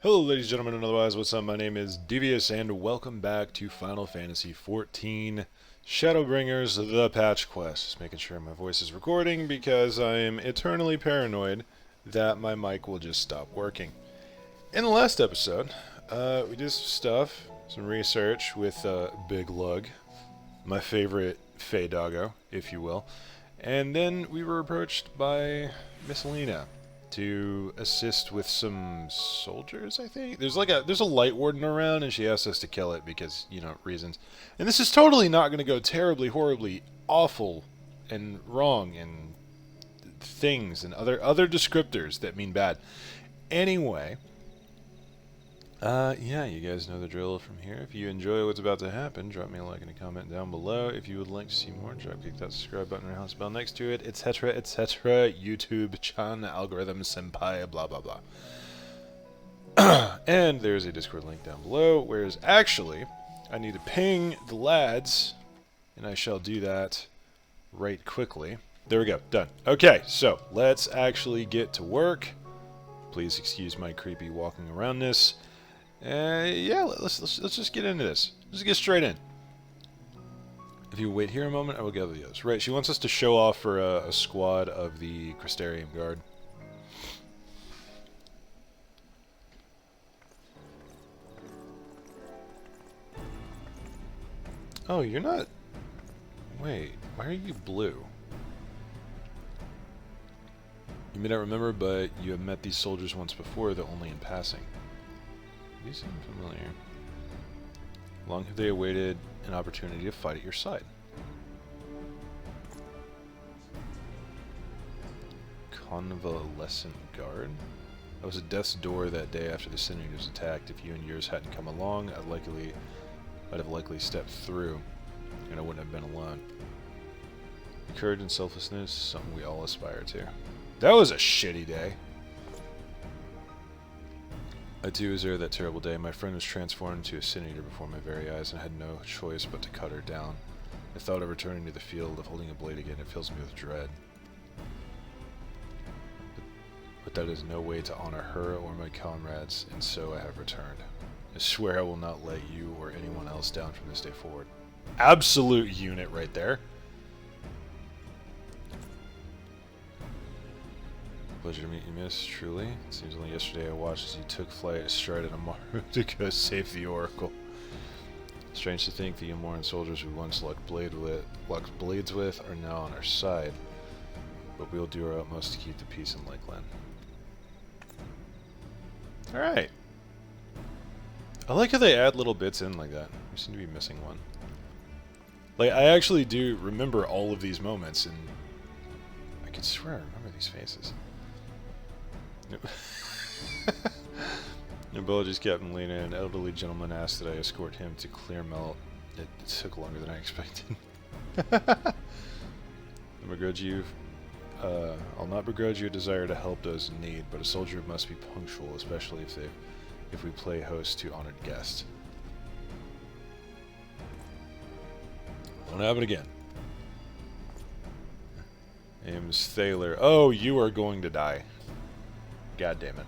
Hello ladies and gentlemen and otherwise, what's up? My name is Devious and welcome back to Final Fantasy XIV Shadowbringers The Patch Quest. Just making sure my voice is recording because I am eternally paranoid that my mic will just stop working. In the last episode, we did some stuff, some research with Big Lug, my favorite Fey doggo, if you will, and then we were approached by Miss Lyna to assist with some soldiers, I think. There's a light warden around and she asked us to kill it because, reasons. And this is totally not going to go terribly, horribly awful and wrong and things and other descriptors that mean bad. Anyway, yeah, you guys know the drill from here. If you enjoy what's about to happen, drop me a like and a comment down below. If you would like to see more, click that subscribe button or house bell next to it, etc., etc. YouTube-chan, algorithm, senpai, blah, blah, blah. And there's a Discord link down below, whereas actually, I need to ping the lads, and I shall do that right quickly. There we go, done. Okay, so let's actually get to work. Please excuse my creepy walking around this. Yeah, let's just get into this. Let's get straight in. If you wait here a moment, I will gather the others. Right, she wants us to show off for a squad of the Crystarium guard. Oh, you're not... Wait, why are you blue? You may not remember, but you have met these soldiers once before, though only in passing. These seem familiar. Long have they awaited an opportunity to fight at your side. Convalescent Guard? I was at death's door that day after the Synod was attacked. If you and yours hadn't come along, I'd have likely stepped through, and I wouldn't have been alone. Courage and selflessness is something we all aspire to. That was a shitty day. I too was there that terrible day. My friend was transformed into a sin eater before my very eyes and had no choice but to cut her down. The thought of returning to the field, of holding a blade again, it fills me with dread. But that is no way to honor her or my comrades, and so I have returned. I swear I will not let you or anyone else down from this day forward. Absolute unit right there. Pleasure to meet you, miss, truly. It seems only yesterday I watched as you took flight astride an Amaru to go save the Oracle. Strange to think the Amoran soldiers we once locked blades with are now on our side, but we will do our utmost to keep the peace in Lakeland. Alright. I like how they add little bits in like that. We seem to be missing one. Like, I actually do remember all of these moments, and I could swear I remember these faces. Nobility's Captain Lyna, an elderly gentleman, asked that I escort him to Clearmelt. It took longer than I expected. I'll not begrudge you a desire to help those in need, but a soldier must be punctual, especially if we play host to honored guests. Won't happen again. Name's Thaler. Oh, you are going to die. God damn it.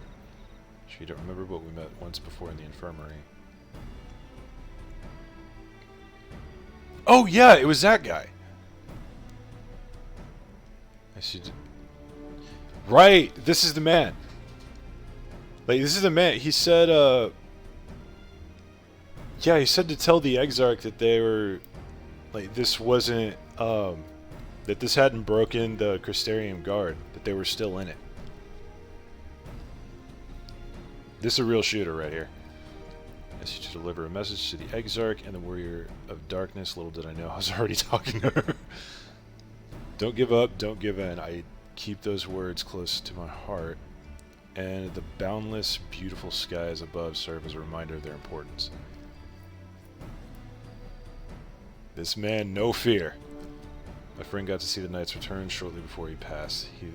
Sure you don't remember, but we met once before in the infirmary. Oh yeah, it was that guy. I should... Right, this is the man. Like, this is the man. He said, yeah, he said to tell the Exarch that they were... Like, this wasn't, that this hadn't broken the Crystarium guard. That they were still in it. This is a real shooter right here. Asked you to deliver a message to the Exarch and the Warrior of Darkness. Little did I know I was already talking to her. Don't give up, don't give in. I keep those words close to my heart, and the boundless, beautiful skies above serve as a reminder of their importance. This man, no fear. My friend got to see the knight's return shortly before he passed. He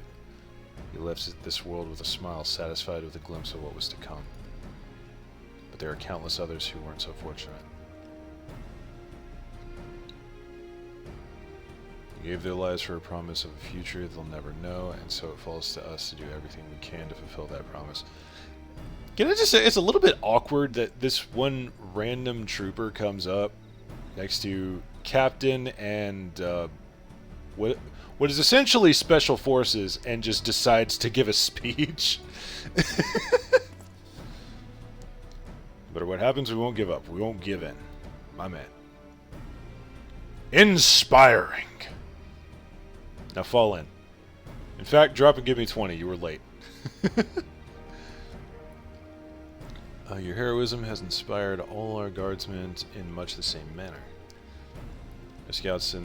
left this world with a smile, satisfied with a glimpse of what was to come. But there are countless others who weren't so fortunate. They gave their lives for a promise of a future they'll never know, and so it falls to us to do everything we can to fulfill that promise. Can I just say, it's a little bit awkward that this one random trooper comes up next to Captain and what is essentially Special Forces and just decides to give a speech. But what happens, we won't give up. We won't give in. My man. Inspiring. Now fall in. In fact, drop and give me 20. You were late. Your heroism has inspired all our guardsmen in much the same manner. Our scouts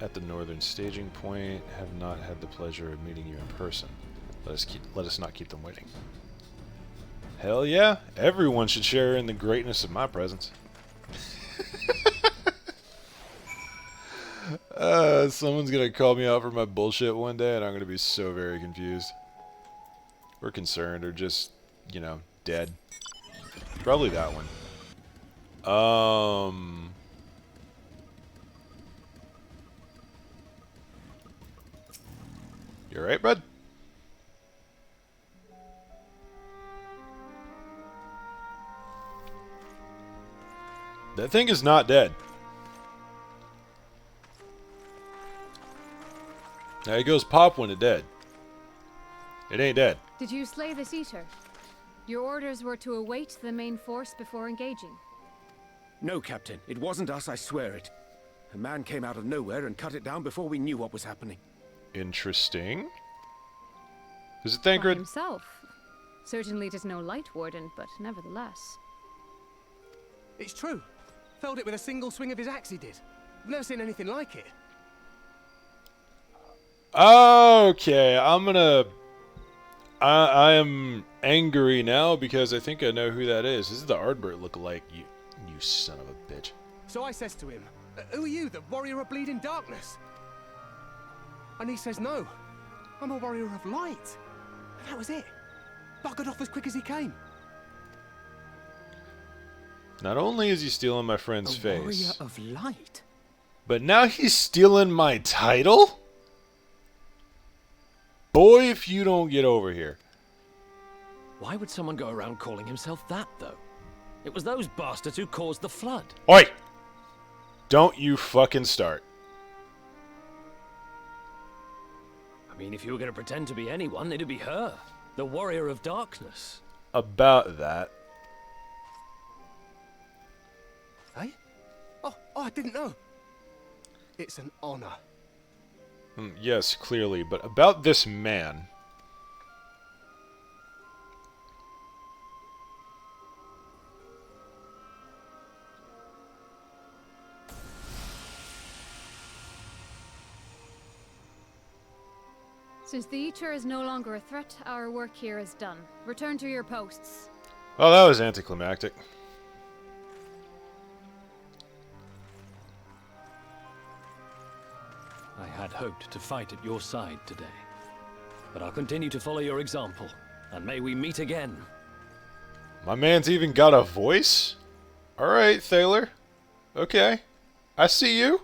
at the northern staging point have not had the pleasure of meeting you in person. Let us not keep them waiting. Hell yeah! Everyone should share in the greatness of my presence. Someone's gonna call me out for my bullshit one day, and I'm gonna be so very confused. Or concerned, or just, you know, dead. Probably that one. You alright, bud? That thing is not dead. Now it goes pop when it's dead. It ain't dead. Did you slay this eater? Your orders were to await the main force before engaging. No, Captain. It wasn't us, I swear it. A man came out of nowhere and cut it down before we knew what was happening. Interesting. Is it By Thancred? himself. Certainly it is no light warden, but nevertheless. It's true. Felled it with a single swing of his axe, he did. I've never seen anything like it. Okay, I am angry now because I think I know who that is. This is the Ardbert lookalike, you son of a bitch. So I says to him, who are you, the warrior of bleeding darkness? And he says, no, I'm a warrior of light. And that was it. Buggered off as quick as he came. Not only is he stealing my friend's face, Warrior of light? but now he's stealing my title? Boy, if you don't get over here. Why would someone go around calling himself that, though? It was those bastards who caused the flood. Oi! Don't you fucking start. I mean, if you were going to pretend to be anyone, it'd be her. The warrior of darkness. About that. Eh? Oh, I didn't know. It's an honor. Yes, clearly, but about this man. Since the Eater is no longer a threat, our work here is done. Return to your posts. Well, that was anticlimactic. I had hoped to fight at your side today. But I'll continue to follow your example, and may we meet again. My man's even got a voice? Alright, Thaler. Okay. I see you.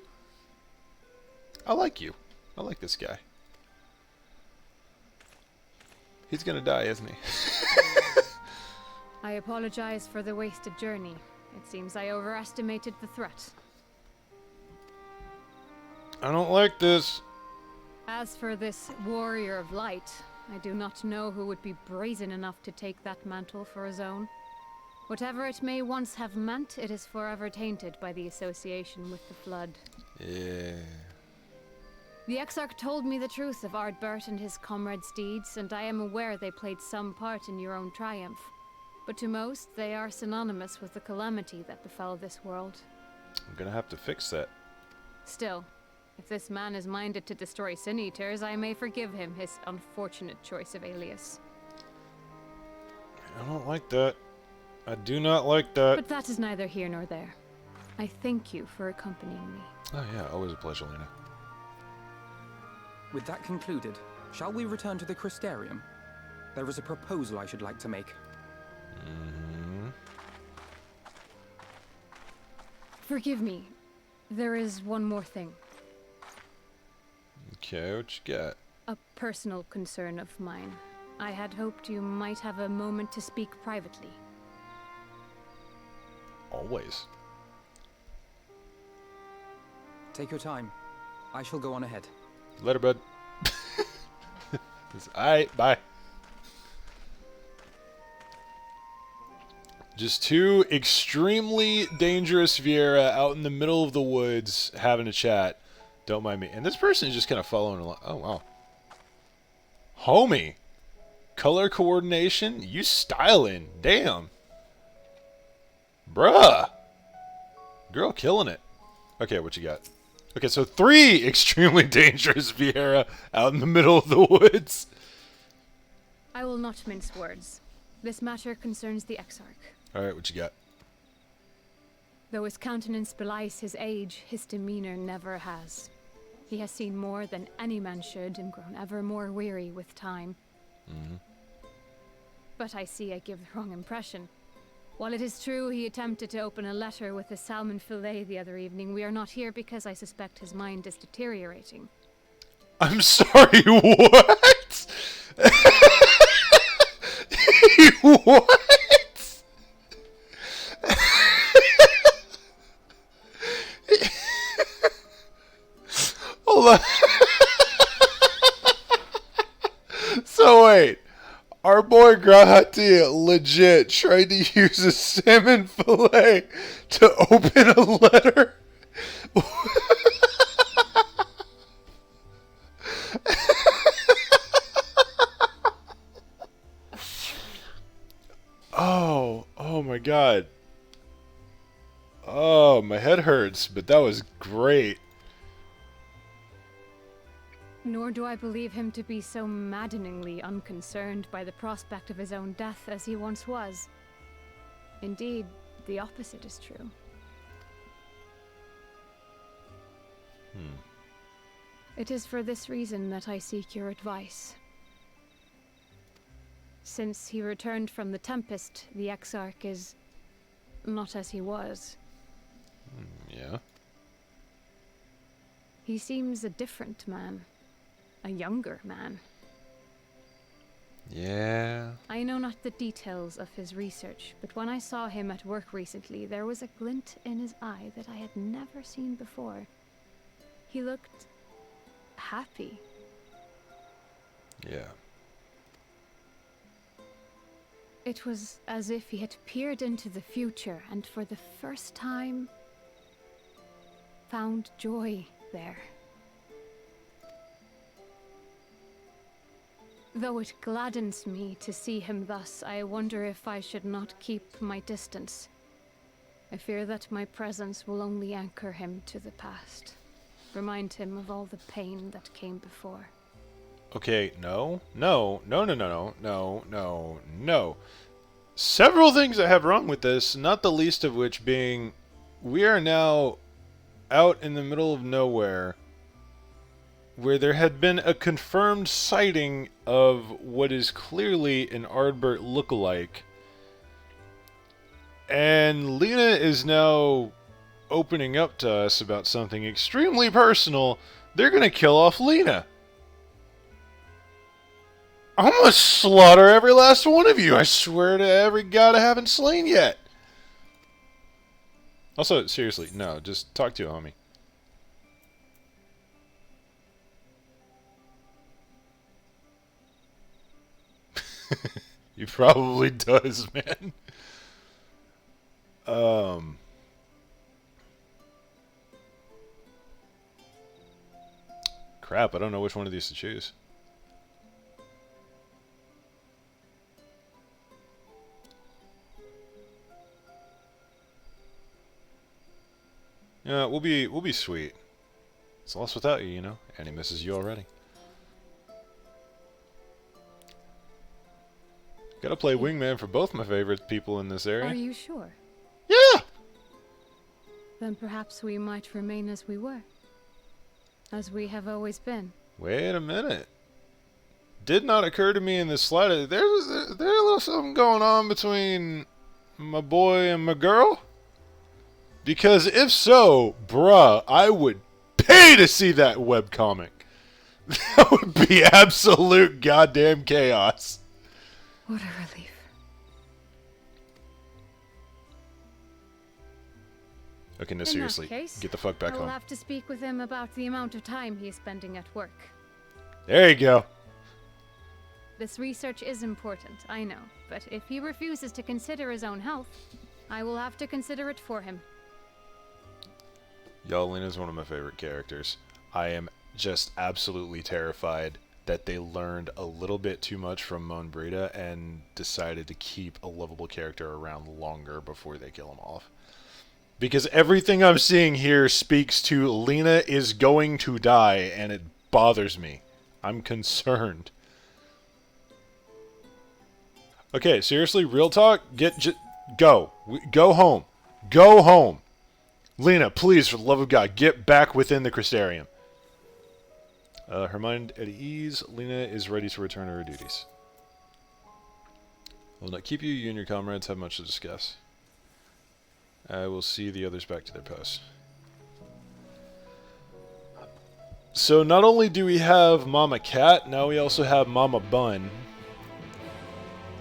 I like you. I like this guy. He's gonna die, isn't he? I apologize for the wasted journey. It seems I overestimated the threat. I don't like this. As for this warrior of light, I do not know who would be brazen enough to take that mantle for his own. Whatever it may once have meant, it is forever tainted by the association with the flood. Yeah. The Exarch told me the truth of Ardbert and his comrades' deeds, and I am aware they played some part in your own triumph. But to most, they are synonymous with the calamity that befell this world. I'm gonna have to fix that. Still, if this man is minded to destroy Sin Eaters, I may forgive him his unfortunate choice of alias. I don't like that. I do not like that. But that is neither here nor there. I thank you for accompanying me. Oh yeah, always a pleasure, Lyna. With that concluded, shall we return to the Crystarium? There is a proposal I should like to make. Forgive me. There is one more thing. Okay, what you got? A personal concern of mine. I had hoped you might have a moment to speak privately. Always. Take your time. I shall go on ahead. Later, bud. Alright, bye. Just two extremely dangerous Vieira out in the middle of the woods having a chat. Don't mind me. And this person is just kind of following along. Oh, wow. Homie. Color coordination? You styling. Damn. Bruh. Girl killing it. Okay, what you got? Okay, so 3 extremely dangerous Vieira out in the middle of the woods. I will not mince words. This matter concerns the Exarch. Alright, what you got? Though his countenance belies his age, his demeanor never has. He has seen more than any man should and grown ever more weary with time. But I see I give the wrong impression. While it is true he attempted to open a letter with a salmon fillet the other evening, we are not here because I suspect his mind is deteriorating. I'm sorry, what? What? Hold on. So wait. Our boy Grahati legit tried to use a salmon fillet to open a letter. Oh my god. Oh, my head hurts, but that was great. Nor do I believe him to be so maddeningly unconcerned by the prospect of his own death as he once was. Indeed, the opposite is true. It is for this reason that I seek your advice. Since he returned from the Tempest, the Exarch is not as he was. Yeah. He seems a different man. A younger man. Yeah. I know not the details of his research, but when I saw him at work recently, there was a glint in his eye that I had never seen before. He looked happy. Yeah. It was as if he had peered into the future and for the first time found joy there. Though it gladdens me to see him thus, I wonder if I should not keep my distance. I fear that my presence will only anchor him to the past, remind him of all the pain that came before. Okay, no. Several things I have wrong with this, not the least of which being we are now out in the middle of nowhere where there had been a confirmed sighting of what is clearly an Ardbert lookalike. And Lyna is now opening up to us about something extremely personal. They're gonna kill off Lyna. I'm gonna slaughter every last one of you. I swear to every god I haven't slain yet. Also, seriously, no, just talk to a homie. He probably does, man. Crap, I don't know which one of these to choose. Yeah, we'll be sweet. It's lost without you, you know. And he misses you already. Gotta play wingman for both my favorite people in this area. Are you sure? Yeah! Then perhaps we might remain as we were. As we have always been. Wait a minute. Did not occur to me in the slightest. There's a little something going on between my boy and my girl? Because if so, bruh, I would pay to see that webcomic. That would be absolute goddamn chaos. What a relief. Okay, no, In seriously. that case, Get the fuck back I will home. have to speak with him about the amount of time he is spending at work. There you go. This research is important, I know, but if he refuses to consider his own health, I will have to consider it for him. Y'all, Lyna's one of my favorite characters. I am just absolutely terrified that they learned a little bit too much from Moan Brita and decided to keep a lovable character around longer before they kill him off. Because everything I'm seeing here speaks to Lyna is going to die, and it bothers me. I'm concerned. Okay, seriously, real talk, go. Go home. Go home. Lyna, please, for the love of God, get back within the Crystarium. Her mind at ease, Lyna is ready to return to her duties. I will not keep you. You and your comrades have much to discuss. I will see the others back to their posts. So not only do we have Mama Cat, now we also have Mama Bun.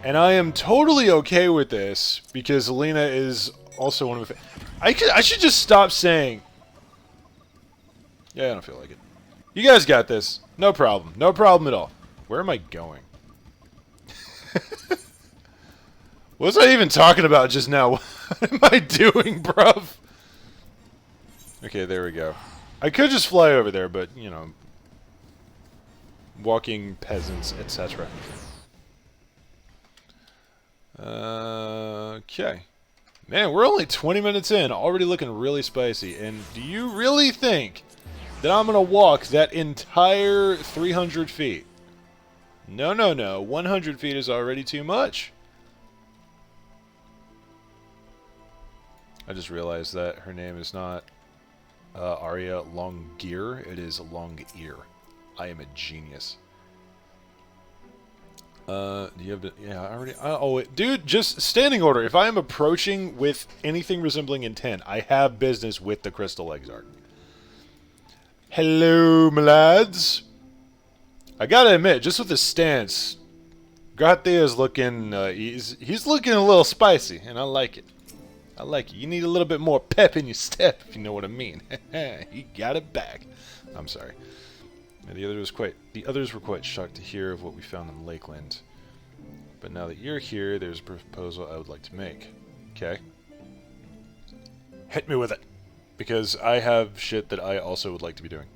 And I am totally okay with this, because Lyna is also one of my I should just stop saying... Yeah, I don't feel like it. You guys got this. No problem. No problem at all. Where am I going? What was I even talking about just now? What am I doing, bruv? Okay, there we go. I could just fly over there, but, you know... Walking peasants, etc. Okay. Man, we're only 20 minutes in, already looking really spicy. And do you really think that I'm going to walk that entire 300 feet? No, no, no. 100 feet is already too much. I just realized that her name is not Arya Longgear. It is Longear. I am a genius. Do you have to... Yeah, I already... Oh, wait. Dude, just standing order. If I am approaching with anything resembling intent, I have business with the Crystal Exarch. Hello, my lads. I gotta admit, just with his stance, Gratia is looking... he's looking a little spicy, and I like it. I like it. You need a little bit more pep in your step, if you know what I mean. He got it back. I'm sorry. And the others were quite shocked to hear of what we found in Lakeland. But now that you're here, there's a proposal I would like to make. Okay? Hit me with it! Because I have shit that I also would like to be doing.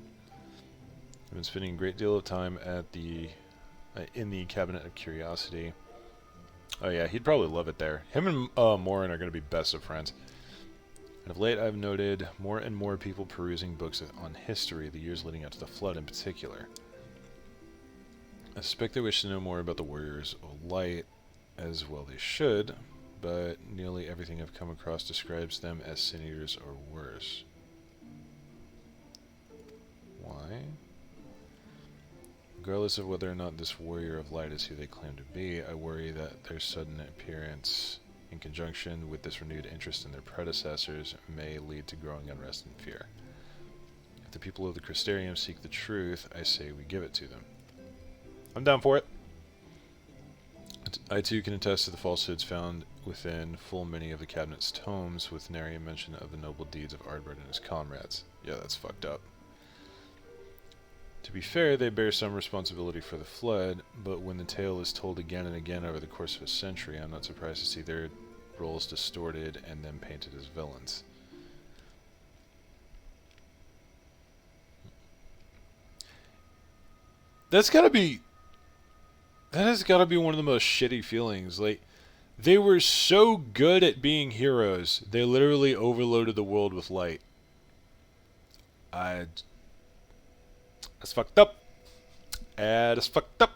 I've been spending a great deal of time at the in the Cabinet of Curiosity. Oh yeah, he'd probably love it there. Him and Morin are going to be best of friends. And of late, I've noted more and more people perusing books on history, the years leading up to the Flood in particular. I suspect they wish to know more about the Warriors of Light, as well they should, but nearly everything I've come across describes them as sin eaters or worse. Why? Regardless of whether or not this Warrior of Light is who they claim to be, I worry that their sudden appearance, in conjunction with this renewed interest in their predecessors, may lead to growing unrest and fear. If the people of the Crystarium seek the truth, I say we give it to them. I'm down for it. I too can attest to the falsehoods found within full many of the Cabinet's tomes, with nary a mention of the noble deeds of Ardbert and his comrades. Yeah, that's fucked up. To be fair, they bear some responsibility for the Flood, but when the tale is told again and again over the course of a century, I'm not surprised to see their roles distorted and them painted as villains. That has gotta be one of the most shitty feelings. Like, they were so good at being heroes, they literally overloaded the world with light. That's fucked up. That's fucked up.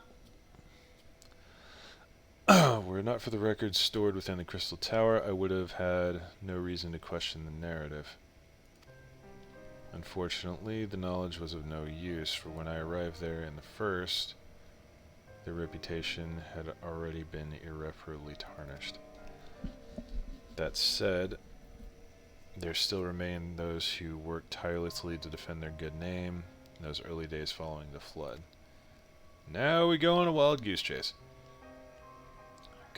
Were it not for the records stored within the Crystal Tower, I would have had no reason to question the narrative. Unfortunately, the knowledge was of no use, for when I arrived there in the first, their reputation had already been irreparably tarnished. That said, there still remain those who worked tirelessly to defend their good name in those early days following the Flood. Now we go on a wild goose chase.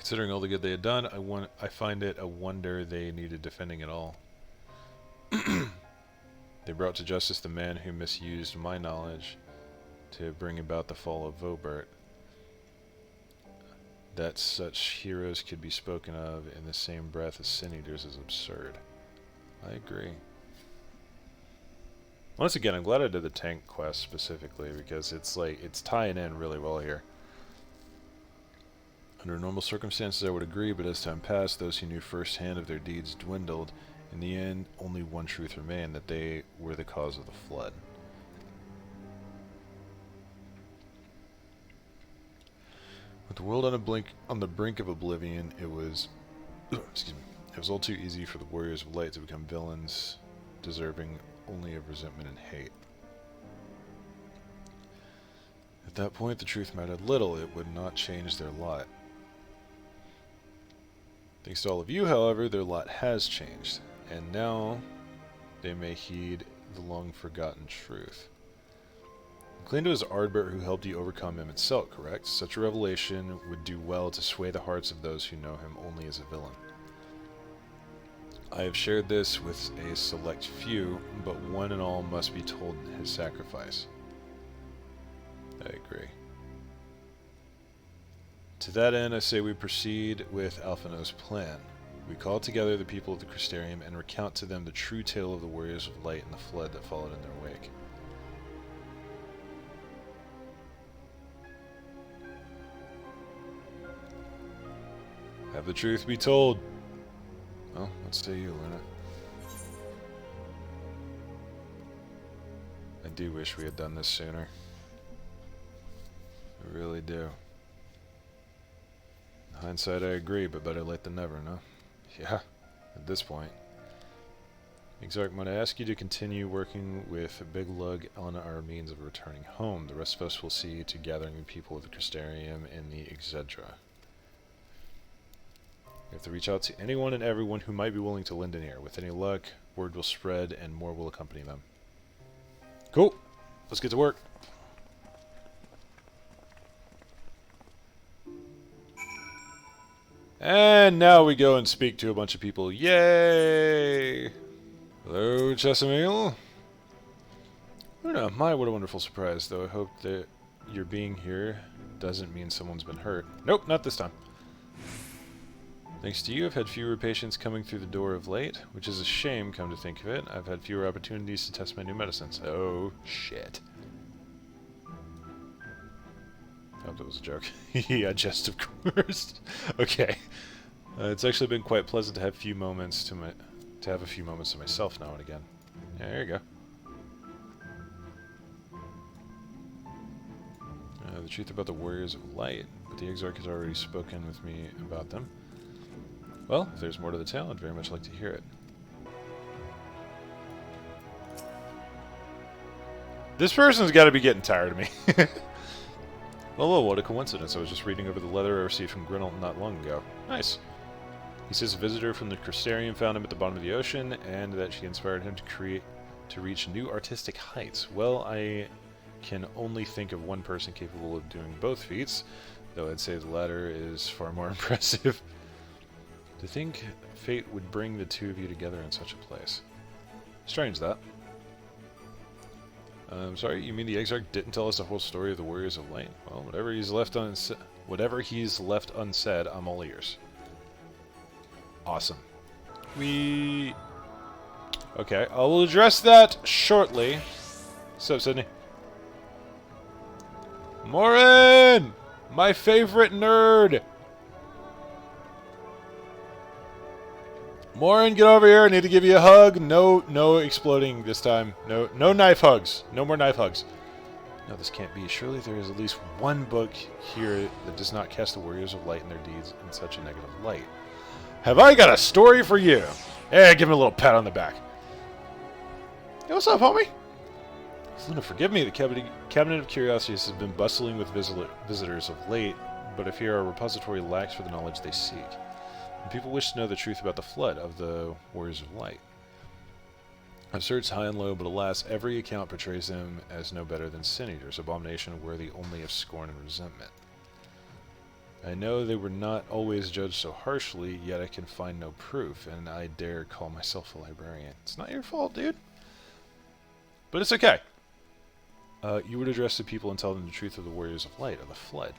Considering all the good they had done, I find it a wonder they needed defending at all. They brought to justice the man who misused my knowledge to bring about the fall of Ardbert. That such heroes could be spoken of in the same breath as sin eaters is absurd. I agree. Once again, I'm glad I did the tank quest specifically because it's like it's tying in really well here. Under normal circumstances I would agree, but as time passed, those who knew firsthand of their deeds dwindled. In the end, only one truth remained, that they were the cause of the flood. With the world on the brink of oblivion, it was excuse me, it was all too easy for the warriors of light to become villains, deserving only of resentment and hate. At that point, the truth mattered little. It would not change their lot. Thanks to all of you, however, their lot has changed, and now they may heed the long-forgotten truth. You claimed it was Ardbert who helped you overcome him itself, correct? Such a revelation would do well to sway the hearts of those who know him only as a villain. I have shared this with a select few, but one and all must be told his sacrifice. I agree. To that end, I say we proceed with Alphino's plan. We call together the people of the Crystarium and recount to them the true tale of the Warriors of Light and the flood that followed in their wake. Have the truth be told. Well, what say you, Lyna? I do wish we had done this sooner. I really do. In hindsight, I agree, but better late than never, no? Yeah, at this point. Exarch, might I ask you to continue working with Big Lug on our means of returning home? The rest of us will see to gathering the people of the Crystarium in the Exedra. We have to reach out to anyone and everyone who might be willing to lend an ear. With any luck, word will spread and more will accompany them. Cool. Let's get to work. And now we go and speak to a bunch of people. Yay! Hello, Chesamil. Luna, what a wonderful surprise, though I hope that your being here doesn't mean someone's been hurt. Nope, not this time. Thanks to you, I've had fewer patients coming through the door of late, which is a shame, come to think of it. I've had fewer opportunities to test my new medicines. Oh, shit. I hope that was a joke. Yeah, just of course. Okay. It's actually been quite pleasant to have a few moments to myself now and again. Yeah, there you go. The truth about the Warriors of Light, but the Exarch has already spoken with me about them. Well, if there's more to the tale, I'd very much like to hear it. This person's got to be getting tired of me. Oh, what a coincidence. I was just reading over the letter I received from Grinnell not long ago. Nice. He says a visitor from the Crystarium found him at the bottom of the ocean, and that she inspired him to reach new artistic heights. Well, I can only think of one person capable of doing both feats, though I'd say the latter is far more impressive. To think fate would bring the two of you together in such a place. Strange, that. Sorry, you mean the Exarch didn't tell us the whole story of the Warriors of Light? Well, whatever he's left unsaid, I'm all ears. Awesome. Okay, I will address that shortly. What's up, Sydney? Morin! My favorite nerd! Morin, get over here. I need to give you a hug. No exploding this time. No knife hugs. No more knife hugs. No, this can't be. Surely there is at least one book here that does not cast the Warriors of Light and their deeds in such a negative light. Have I got a story for you? Hey, give him a little pat on the back. Hey, what's up, homie? Luna, forgive me. The Cabinet of Curiosities has been bustling with visitors of late, but I fear our repository lacks for the knowledge they seek. And people wish to know the truth about the flood of the Warriors of Light. I've searched high and low, but alas, every account portrays them as no better than sin eaters, abomination worthy only of scorn and resentment. I know they were not always judged so harshly, yet I can find no proof, and I dare call myself a librarian. It's not your fault, dude. But it's okay. You would address the people and tell them the truth of the Warriors of Light, of the Flood.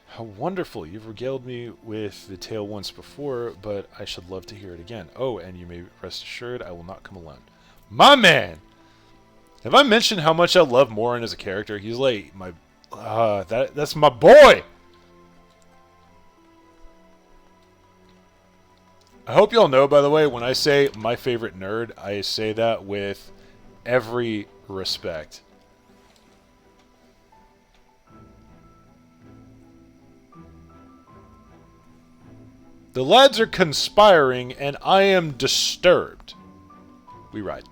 How wonderful! You've regaled me with the tale once before, but I should love to hear it again. Oh, and you may rest assured I will not come alone. My man! Have I mentioned how much I love Morin as a character? He's like my... that's my boy! I hope y'all know, by the way, when I say my favorite nerd, I say that with every respect. The lads are conspiring, and I am disturbed. We ride.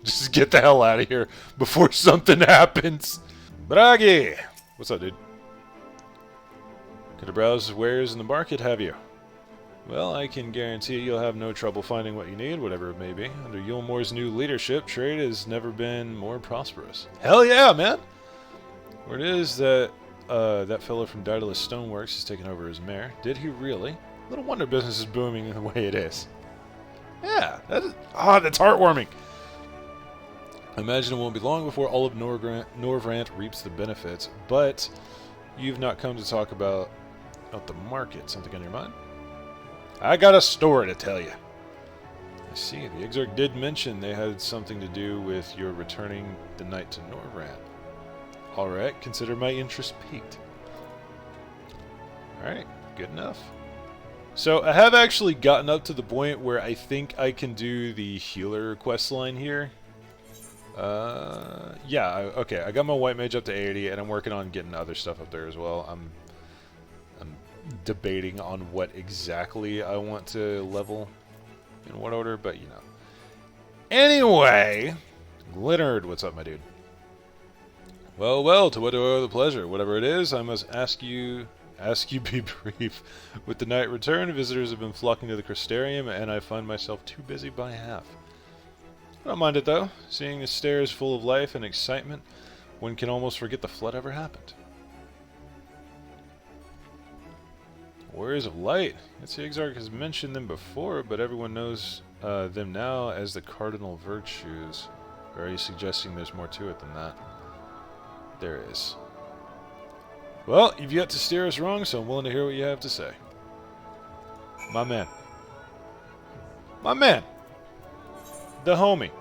Just get the hell out of here before something happens. Bragi! What's up, dude? Could have browsed wares in the market, have you? Well, I can guarantee you'll have no trouble finding what you need, whatever it may be. Under Yulmore's new leadership, trade has never been more prosperous. Hell yeah, man! Word is that that fellow from Daedalus Stoneworks has taken over as mayor. Did he really? Little wonder business is booming the way it is. Yeah, that's heartwarming. I imagine it won't be long before all of Norvrant reaps the benefits, but you've not come to talk about the market. Something on your mind? I got a story to tell you. I see. The Exarch did mention they had something to do with your returning the night to Norvrant. Alright, consider my interest piqued. Alright, good enough. So, I have actually gotten up to the point where I think I can do the healer quest line here. Yeah, okay, I got my White Mage up to 80, and I'm working on getting other stuff up there as well. I'm debating on what exactly I want to level in what order, but you know. Anyway, Glittered, what's up, my dude? Well, to what do I owe the pleasure? Whatever it is, I must ask you be brief. With the night return, visitors have been flocking to the Crystarium, and I find myself too busy by half. I don't mind it, though. Seeing the stairs full of life and excitement, one can almost forget the flood ever happened. Warriors of Light. Yes, the Exarch has mentioned them before, but everyone knows them now as the cardinal virtues. Or are you suggesting there's more to it than that? There is. Well, you've yet to steer us wrong, so I'm willing to hear what you have to say. My man. My man! The homie.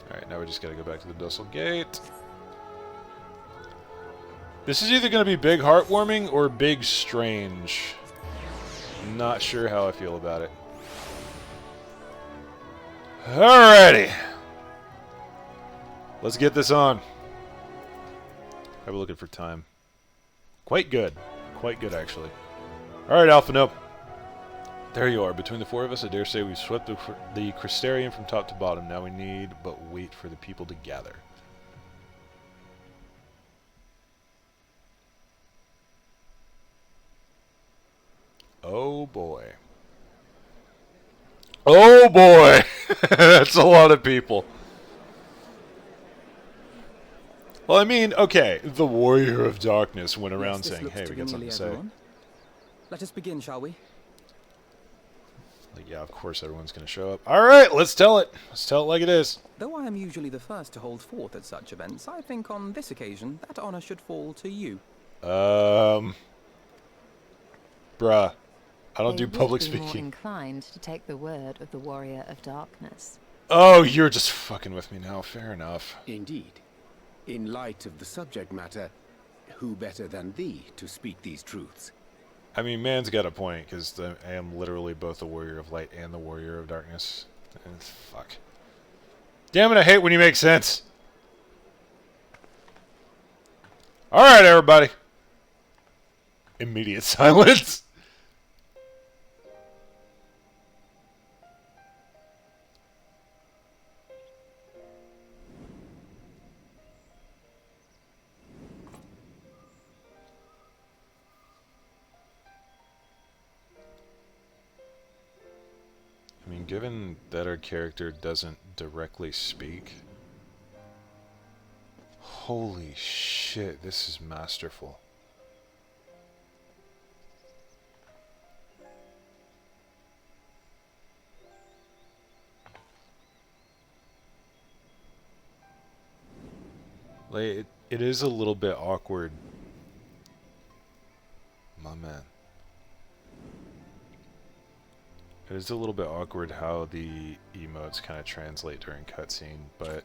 Alright, now we just gotta go back to the Dussel Gate. This is either going to be big heartwarming or big strange. Not sure how I feel about it. Alrighty. Let's get this on. I was looking for time. Quite good. Quite good, actually. Alright, Alpha Nope. There you are. Between the four of us, I dare say we've swept the Crystarium from top to bottom. Now we need but wait for the people to gather. Oh boy. Oh boy! That's a lot of people. Well, I mean, okay, the Warrior of Darkness went around saying, hey, we got something to say. Let us begin, shall we? Like, yeah, of course everyone's going to show up. Alright, let's tell it. Let's tell it like it is. Though I am usually the first to hold forth at such events, I think on this occasion that honor should fall to you. Bruh. I don't do public They would be speaking. more inclined to take the word of the Warrior of Darkness. Oh, you're just fucking with me now. Fair enough. Indeed. In light of the subject matter, who better than thee to speak these truths? I mean, man's got a point, because I am literally both the Warrior of Light and the Warrior of Darkness. And fuck. Damn it, I hate when you make sense. Alright, everybody. Immediate silence. I mean, given that our character doesn't directly speak... Holy shit, this is masterful. Like, it is a little bit awkward. My man. It is a little bit awkward how the emotes kind of translate during cutscene, but...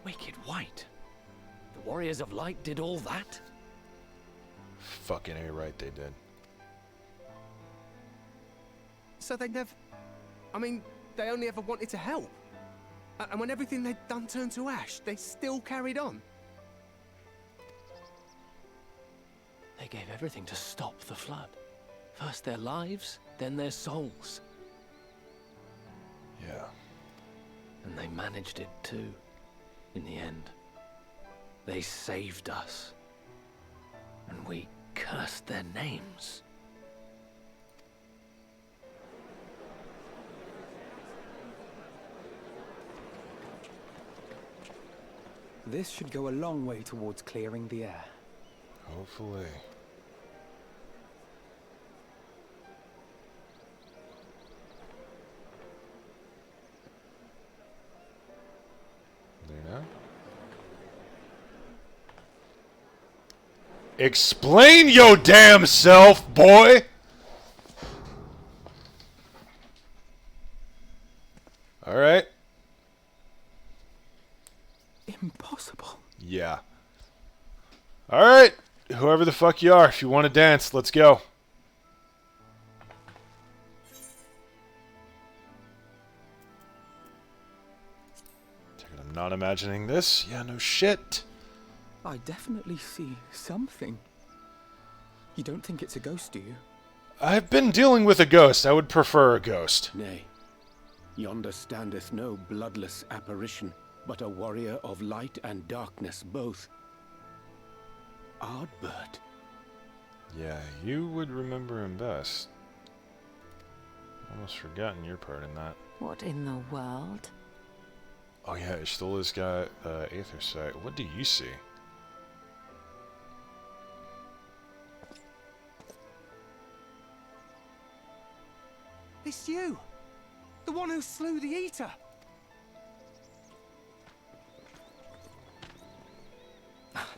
Wicked White? The Warriors of Light did all that? Fucking A right they did. So they never... I mean, they only ever wanted to help. And when everything they'd done turned to ash, they still carried on. They gave everything to stop the flood. First their lives, then their souls. Yeah. And they managed it too, in the end. They saved us. And we cursed their names. This should go a long way towards clearing the air. Hopefully. Lyna? Explain yo damn self, boy! Alright. Impossible. Yeah. Alright. Whoever the fuck you are, if you want to dance, let's go. I'm not imagining this. Yeah, no shit. I definitely see something. You don't think it's a ghost, do you? I've been dealing with a ghost. I would prefer a ghost. Nay, yonder standeth no bloodless apparition, but a warrior of light and darkness both. Ardbert. Yeah, you would remember him best. Almost forgotten your part in that. What in the world? Oh yeah, Ishtola's got Aether Sight. What do you see? It's you! The one who slew the Eater!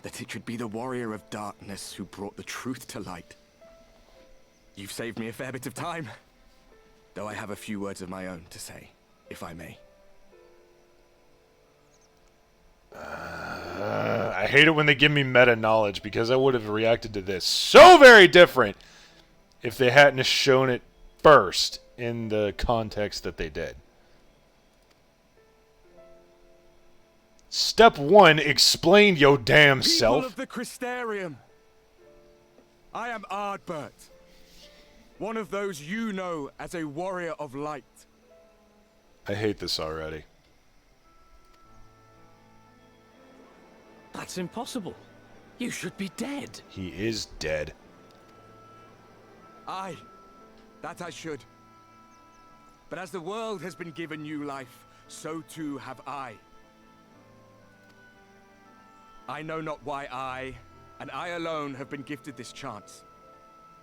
That it should be the warrior of darkness who brought the truth to light. You've saved me a fair bit of time. Though I have a few words of my own to say, if I may. I hate it when they give me meta knowledge because I would have reacted to this so very different if they hadn't shown it first in the context that they did. Step 1, explain yo damn self. People of the Crystarium. I am Ardbert. One of those you know as a warrior of light. I hate this already. That's impossible. You should be dead. He is dead. Aye, that I should. But as the world has been given new life, so too have I. I know not why I, and I alone, have been gifted this chance.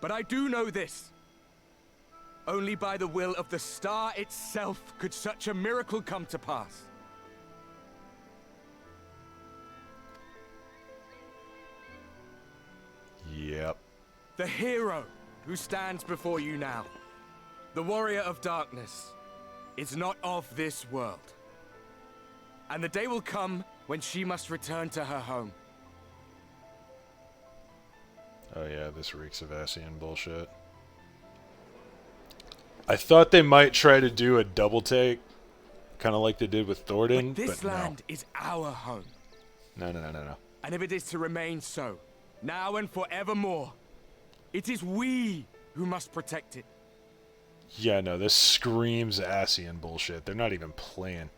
But I do know this. Only by the will of the star itself could such a miracle come to pass. Yep. The hero who stands before you now, the warrior of darkness, is not of this world. And the day will come when she must return to her home. Oh yeah, this reeks of Ascian bullshit. I thought they might try to do a double take, kind of like they did with Thornton, But this but no. land is our home. No. And if it is to remain so, now and forevermore, it is we who must protect it. Yeah, no, this screams Ascian bullshit. They're not even playing.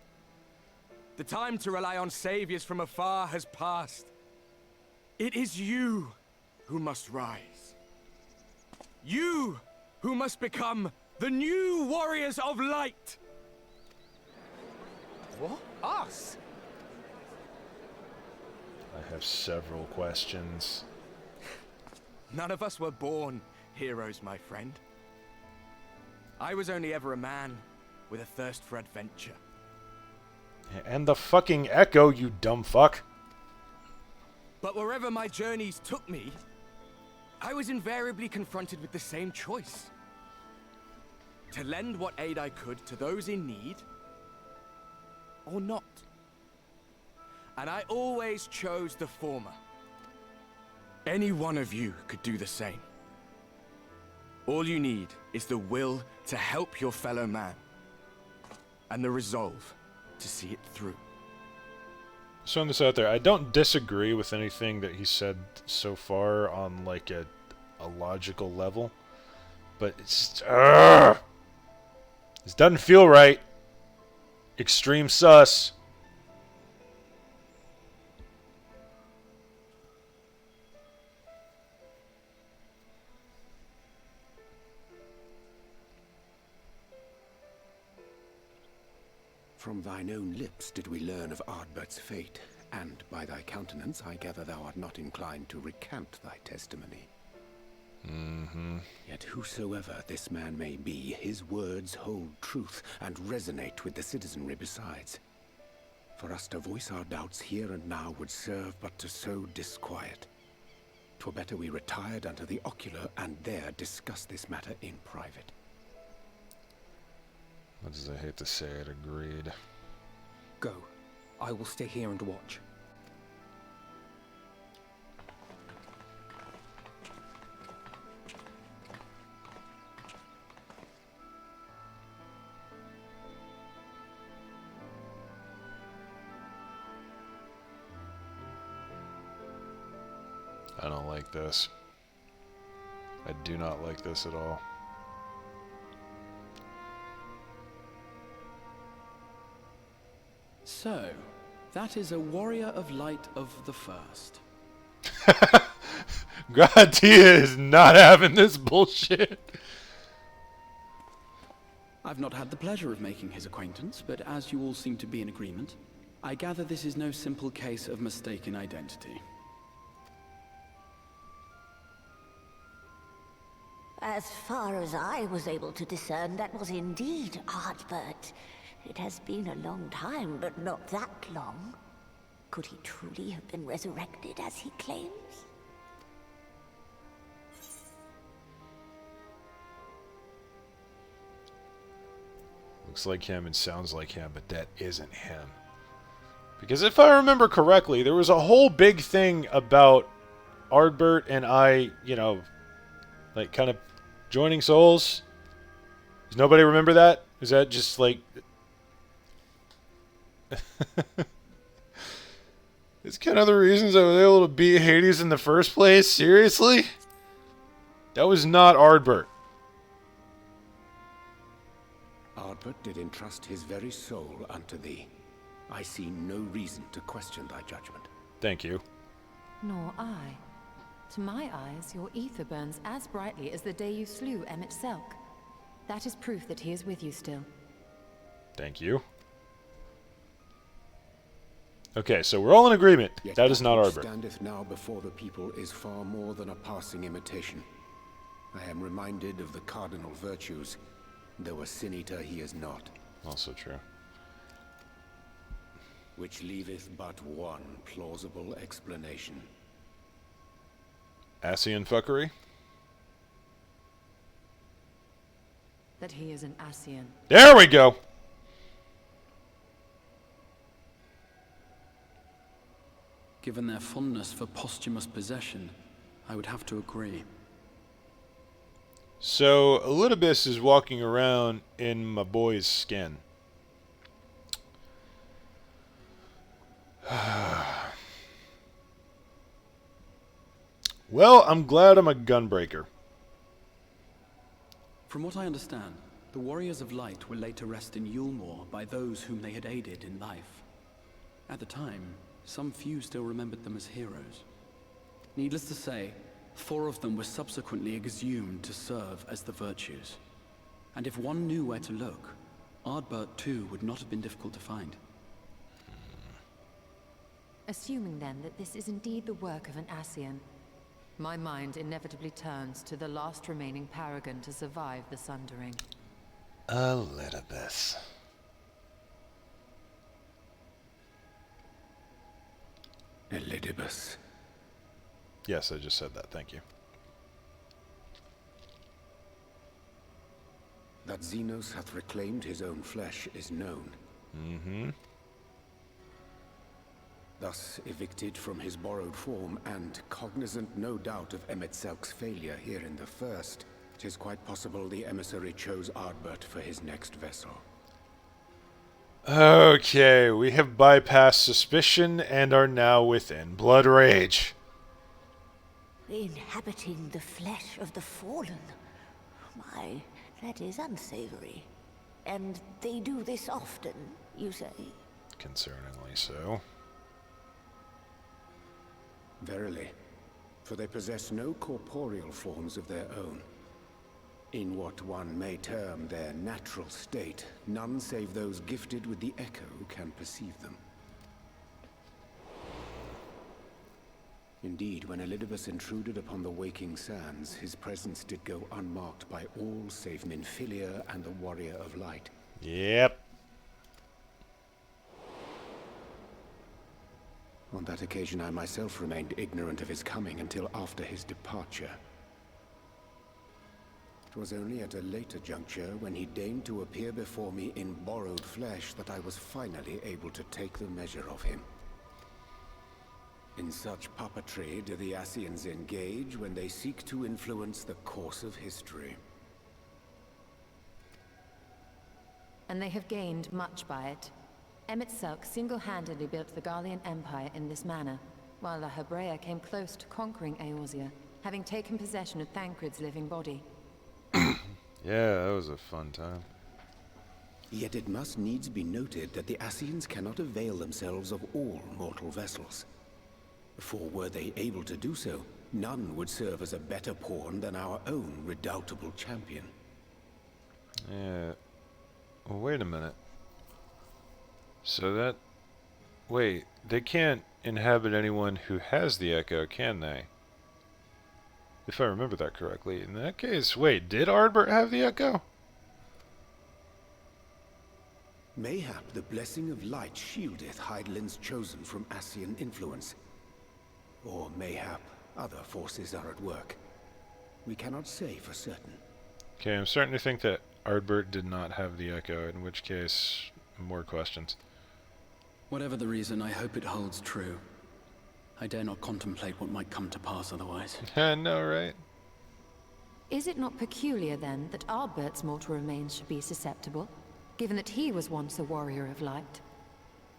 The time to rely on saviors from afar has passed. It is you who must rise. You who must become the new warriors of light. What? Us? I have several questions. None of us were born heroes, my friend. I was only ever a man with a thirst for adventure. And the fucking echo, you dumb fuck. But wherever my journeys took me, I was invariably confronted with the same choice. To lend what aid I could to those in need, or not. And I always chose the former. Any one of you could do the same. All you need is the will to help your fellow man, and the resolve to see it through. Throwing this out there, I don't disagree with anything that he said so far on like a logical level, but it's this doesn't feel right. Extreme sus. From thine own lips did we learn of Ardbert's fate, and by thy countenance I gather thou art not inclined to recant thy testimony. Yet whosoever this man may be, his words hold truth and resonate with the citizenry besides. For us to voice our doubts here and now would serve but to sow disquiet. 'Twere better we retired unto the ocular and there discuss this matter in private. What does I hate to say it? Agreed. Go. I will stay here and watch. I don't like this. I do not like this at all. So, that is a warrior of light of the first. Gratia is not having this bullshit. I've not had the pleasure of making his acquaintance, but as you all seem to be in agreement, I gather this is no simple case of mistaken identity. As far as I was able to discern, that was indeed Ardbert. It has been a long time, but not that long. Could he truly have been resurrected as he claims? Looks like him and sounds like him, but that isn't him. Because if I remember correctly, there was a whole big thing about Ardbert and I, you know, like kind of joining souls. Does nobody remember that? Is that just like... It's kind of the reasons I was able to beat Hades in the first place? Seriously? That was not Ardbert. Ardbert did entrust his very soul unto thee. I see no reason to question thy judgment. Thank you. Nor I. To my eyes, your ether burns as brightly as the day you slew Emmett Selk. That is proof that he is with you still. Thank you. Okay, so we're all in agreement. Yet That is not which Ardbert. standeth now before the people is far more than a passing imitation. I am reminded of the cardinal virtues, though a sin-eater he is not. Also true. Which leaveth but one plausible explanation. Ascian fuckery? That he is an Ascian. There we go! Given their fondness for posthumous possession, I would have to agree. So, Elidibus is walking around in my boy's skin. Well, I'm glad I'm a gunbreaker. From what I understand, the Warriors of Light were laid to rest in Yulmore by those whom they had aided in life. At the time, some few still remembered them as heroes. Needless to say, 4 of them were subsequently exhumed to serve as the virtues. And if one knew where to look, Ardbert too would not have been difficult to find. Assuming then that this is indeed the work of an Ascian, my mind inevitably turns to the last remaining paragon to survive the Sundering. Elizabeth. Elidibus. Yes, I just said that. Thank you. That Xenos hath reclaimed his own flesh is known. Mm-hmm. Thus evicted from his borrowed form, and cognizant no doubt of Emet-Selk's failure here in the first, 'tis quite possible the emissary chose Ardbert for his next vessel. Okay, we have bypassed suspicion and are now within blood rage. Inhabiting the flesh of the fallen. My, that is unsavory. And they do this often, you say? Concerningly so. Verily, for they possess no corporeal forms of their own. In what one may term their natural state, none save those gifted with the echo can perceive them. Indeed, when Elidibus intruded upon the waking sands, his presence did go unmarked by all save Minfilia and the Warrior of Light. Yep. On that occasion, I myself remained ignorant of his coming until after his departure. It was only at a later juncture, when he deigned to appear before me in borrowed flesh, that I was finally able to take the measure of him. In such puppetry do the Ascians engage when they seek to influence the course of history. And they have gained much by it. Emet-Selk single-handedly built the Garlean Empire in this manner, while the Hebrea came close to conquering Eorzea, having taken possession of Thancred's living body. Yeah, that was a fun time. Yet it must needs be noted that the Ascians cannot avail themselves of all mortal vessels. For were they able to do so, none would serve as a better pawn than our own redoubtable champion. Yeah. Well, wait a minute. So that... Wait, they can't inhabit anyone who has the echo, can they? If I remember that correctly. In that case, wait, did Ardbert have the echo? Mayhap the blessing of light shieldeth Hydaelyn's chosen from Ascian influence. Or mayhap other forces are at work. We cannot say for certain. Okay, I'm starting to think that Ardbert did not have the echo, in which case, more questions. Whatever the reason, I hope it holds true. I dare not contemplate what might come to pass otherwise. I know, right? Is it not peculiar, then, that Ardbert's mortal remains should be susceptible, given that he was once a warrior of light?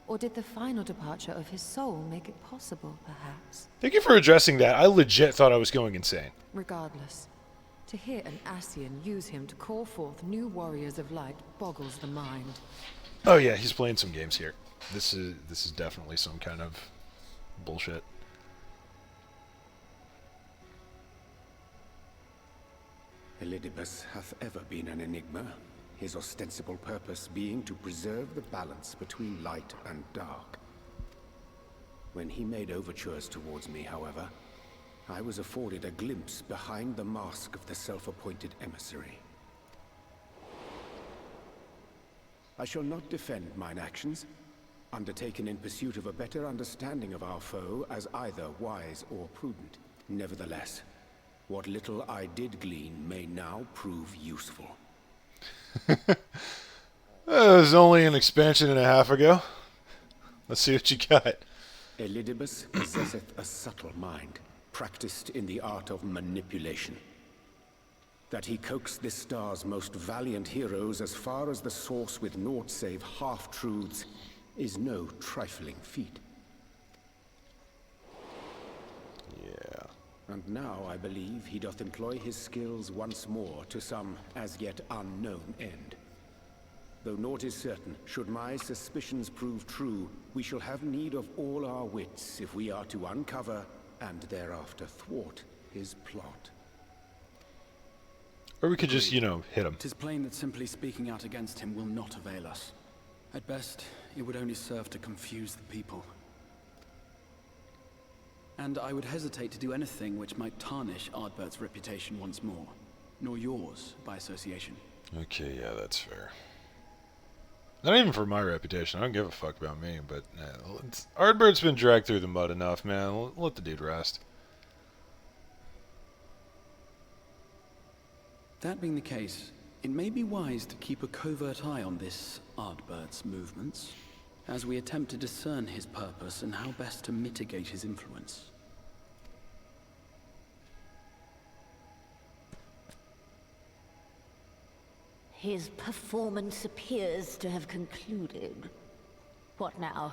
Or did the final departure of his soul make it possible, perhaps? Thank you for addressing that. I legit thought I was going insane. Regardless, to hear an Ascian use him to call forth new warriors of light boggles the mind. Oh yeah, he's playing some games here. This is definitely some kind of bullshit. Elidibus hath ever been an enigma, his ostensible purpose being to preserve the balance between light and dark. When he made overtures towards me, however, I was afforded a glimpse behind the mask of the self-appointed emissary. I shall not defend mine actions, undertaken in pursuit of a better understanding of our foe as either wise or prudent. Nevertheless, what little I did glean may now prove useful. That was only an expansion and a half ago. Let's see what you got. Elidibus possesseth a subtle mind, practiced in the art of manipulation. That he coaxed this star's most valiant heroes as far as the source with naught save half-truths is no trifling feat. Yeah. And now I believe he doth employ his skills once more to some as yet unknown end. Though naught is certain, should my suspicions prove true, we shall have need of all our wits if we are to uncover and thereafter thwart his plot. Or we could just, you know, hit him. 'Tis plain that simply speaking out against him will not avail us. At best, it would only serve to confuse the people. And I would hesitate to do anything which might tarnish Ardbert's reputation once more, nor yours by association. Okay, yeah, that's fair. Not even for my reputation. I don't give a fuck about me, but Ardbert's been dragged through the mud enough, man. Let the dude rest. That being the case, it may be wise to keep a covert eye on this Ardbert's movements, as we attempt to discern his purpose and how best to mitigate his influence. His performance appears to have concluded. What now?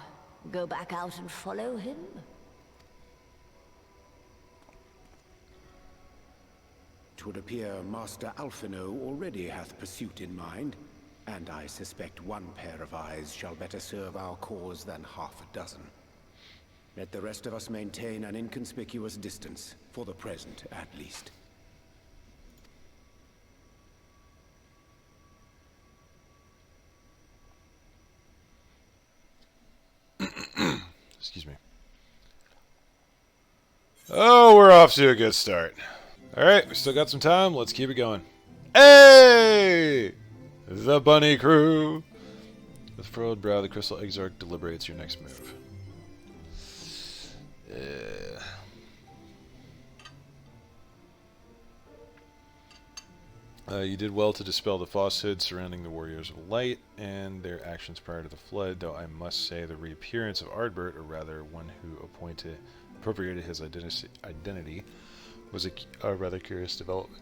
Go back out and follow him? Twould appear Master Alphino already hath pursuit in mind, and I suspect one pair of eyes shall better serve our cause than half a dozen. Let the rest of us maintain an inconspicuous distance, for the present at least. Excuse me. Oh, we're off to a good start. Alright, we still got some time. Let's keep it going. Hey! The bunny crew! With furrowed brow, the Crystal Exarch deliberates your next move. You did well to dispel the falsehood surrounding the Warriors of Light and their actions prior to the Flood, though I must say the reappearance of Ardbert, or rather one who appropriated his identity, was a rather curious development.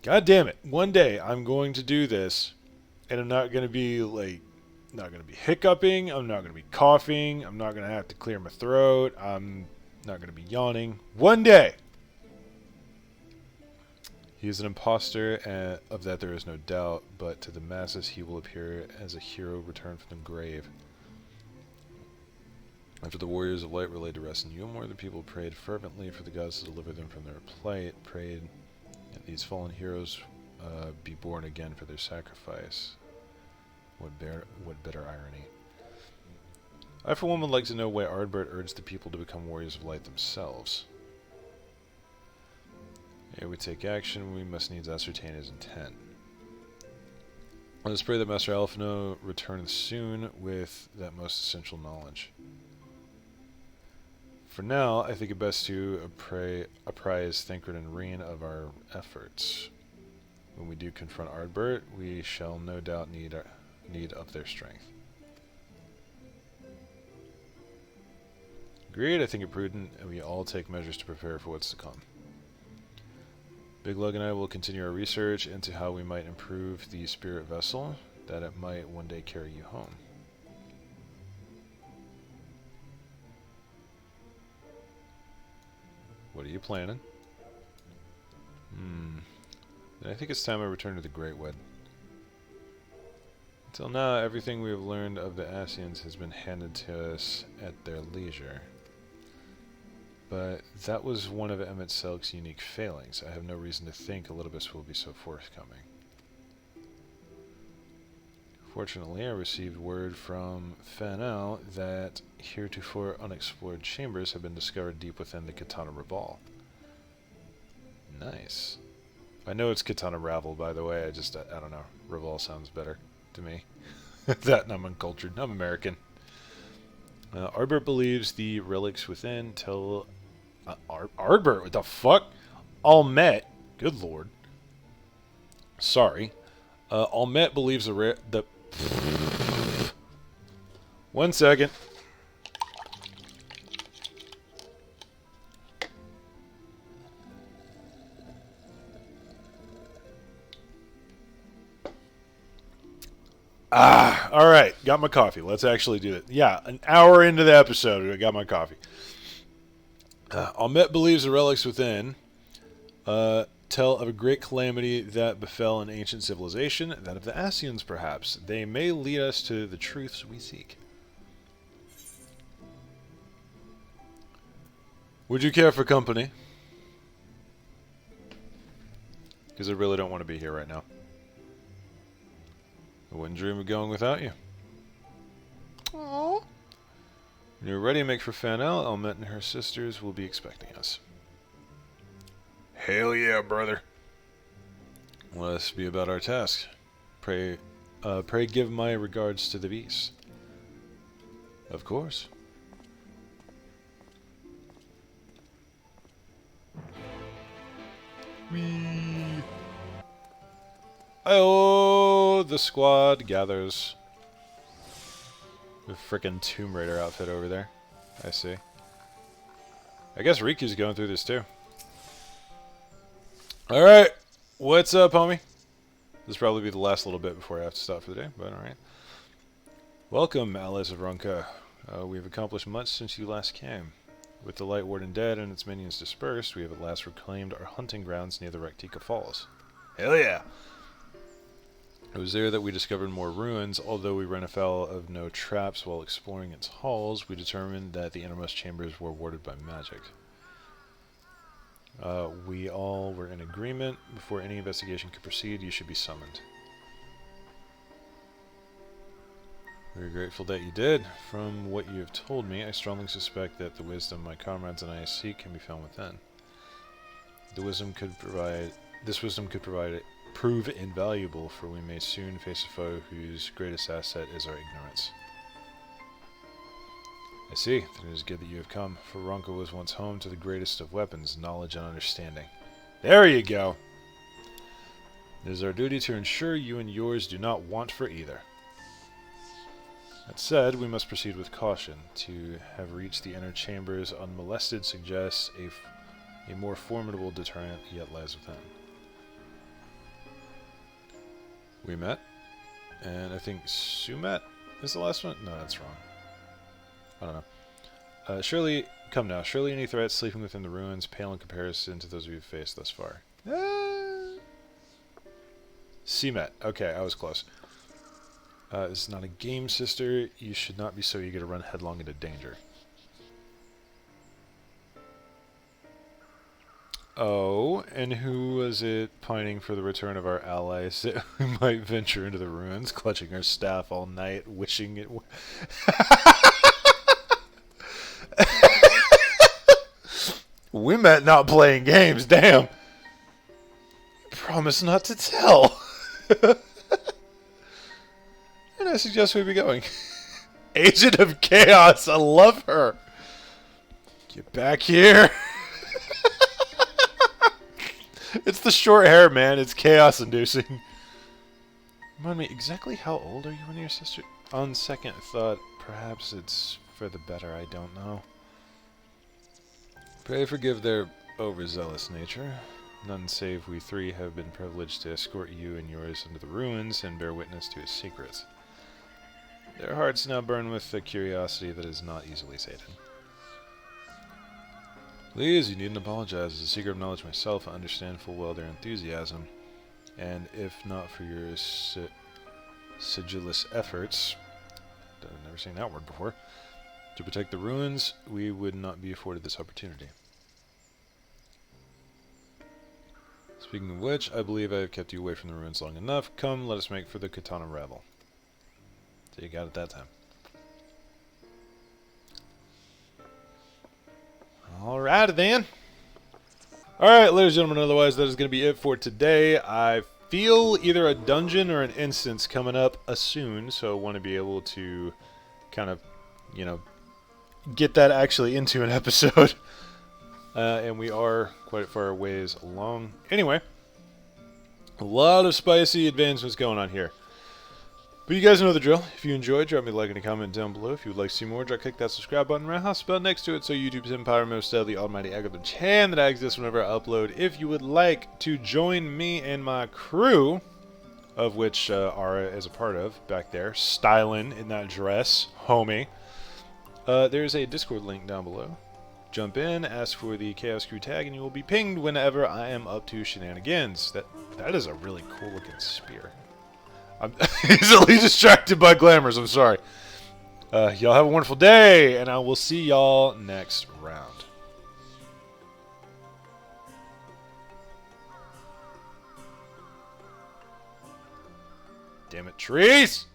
God damn it. One day I'm going to do this, and I'm not going to be, not going to be hiccuping, I'm not going to be coughing, I'm not going to have to clear my throat, I'm not going to be yawning. One day! He is an imposter, of that there is no doubt, but to the masses he will appear as a hero returned from the grave. After the Warriors of Light were laid to rest in Yulmore, the people prayed fervently for the gods to deliver them from their plight, prayed that these fallen heroes be born again for their sacrifice. What better irony. I for one would like to know why Ardbert urged the people to become Warriors of Light themselves. Ere we take action, we must needs ascertain his intent. Let us pray that Master Alphino returns soon with that most essential knowledge. For now, I think it best to apprise Thancred and Reen of our efforts. When we do confront Ardbert, we shall no doubt need of their strength. Agreed, I think it prudent, and we all take measures to prepare for what's to come. Big Lug and I will continue our research into how we might improve the spirit vessel, that it might one day carry you home. What are you planning? Then I think it's time I return to the Great Wed. Until now, everything we have learned of the Ascians has been handed to us at their leisure. But that was one of Emmett Selk's unique failings. I have no reason to think Elidibus will be so forthcoming. Fortunately, I received word from Fanel that heretofore unexplored chambers have been discovered deep within the Katana Raval. Nice. I know it's Katana Ravel, by the way. I don't know. Raval sounds better to me. That, and I'm uncultured. I'm American. Ardbert believes the relics within tell... Ardbert, what the fuck? All met. Good lord. Sorry. All met believes the... One second. Alright. Got my coffee. Let's actually do it. Yeah, an hour into the episode, I got my coffee. Almet believes the relics within tell of a great calamity that befell an ancient civilization, that of the Ascians, perhaps. They may lead us to the truths we seek. Would you care for company? Because I really don't want to be here right now. I wouldn't dream of going without you. Aww. When you're ready to make for Fanel, Elmet and her sisters will be expecting us. Hell yeah, brother. Let us be about our task. Pray give my regards to the beast. Of course. Whee! Oh, the squad gathers. The frickin' Tomb Raider outfit over there. I see. I guess Riku's going through this too. Alright. What's up, homie? This will probably be the last little bit before I have to stop for the day, but alright. Welcome, allies of Ronka. We have accomplished much since you last came. With the Light Warden dead and its minions dispersed, we have at last reclaimed our hunting grounds near the Rectica Falls. Hell yeah! It was there that we discovered more ruins. Although we ran afoul of no traps while exploring its halls, we determined that the innermost chambers were warded by magic. We all were in agreement. Before any investigation could proceed, you should be summoned. We're grateful that you did. From what you have told me, I strongly suspect that the wisdom my comrades and I seek can be found within. This wisdom could prove invaluable, for we may soon face a foe whose greatest asset is our ignorance. I see. Then it is good that you have come, for Ronka was once home to the greatest of weapons, knowledge and understanding. There you go! It is our duty to ensure you and yours do not want for either. That said, we must proceed with caution. To have reached the inner chambers unmolested suggests a more formidable deterrent yet lies within. We met, and I think Sumet is the last one? No, that's wrong. I don't know. Surely any threats sleeping within the ruins pale in comparison to those we've faced thus far. Seamet. Okay, I was close. This is not a game, sister. You should not be so eager to run headlong into danger. Oh, and who was it pining for the return of our allies that we might venture into the ruins, clutching our staff all night, wishing it were... We met not playing games, damn! Promise not to tell! And I suggest we be going. Agent of Chaos, I love her! Get back here! It's the short hair, man. It's chaos-inducing. Remind me, exactly how old are you and your sister? On second thought, perhaps it's for the better, I don't know. Pray forgive their overzealous nature. None save we three have been privileged to escort you and yours into the ruins and bear witness to its secrets. Their hearts now burn with a curiosity that is not easily sated. Please, you needn't apologize. As a seeker of knowledge myself, I understand full well their enthusiasm, and if not for your sigillous efforts, I've never seen that word before, to protect the ruins, we would not be afforded this opportunity. Speaking of which, I believe I have kept you away from the ruins long enough. Come, let us make for the Katana Revel. So you got it that time. Alright then. Alright, ladies and gentlemen, otherwise that is going to be it for today. I feel either a dungeon or an instance coming up soon, so I want to be able to kind of, you know, get that actually into an episode. And we are quite far ways along. Anyway, a lot of spicy advancements going on here. But you guys know the drill. If you enjoyed, drop me a like and a comment down below. If you would like to see more, click that subscribe button, roundhouse bell next to it, so YouTube's empire most of the almighty algorithm chan that exists whenever I upload. If you would like to join me and my crew, of which Ara is a part of, back there, styling in that dress, homie, there's a Discord link down below. Jump in, ask for the Chaos Crew tag, and you will be pinged whenever I am up to shenanigans. That is a really cool looking spear. I'm easily distracted by glamours, I'm sorry. Y'all have a wonderful day, and I will see y'all next round. Damn it, trees!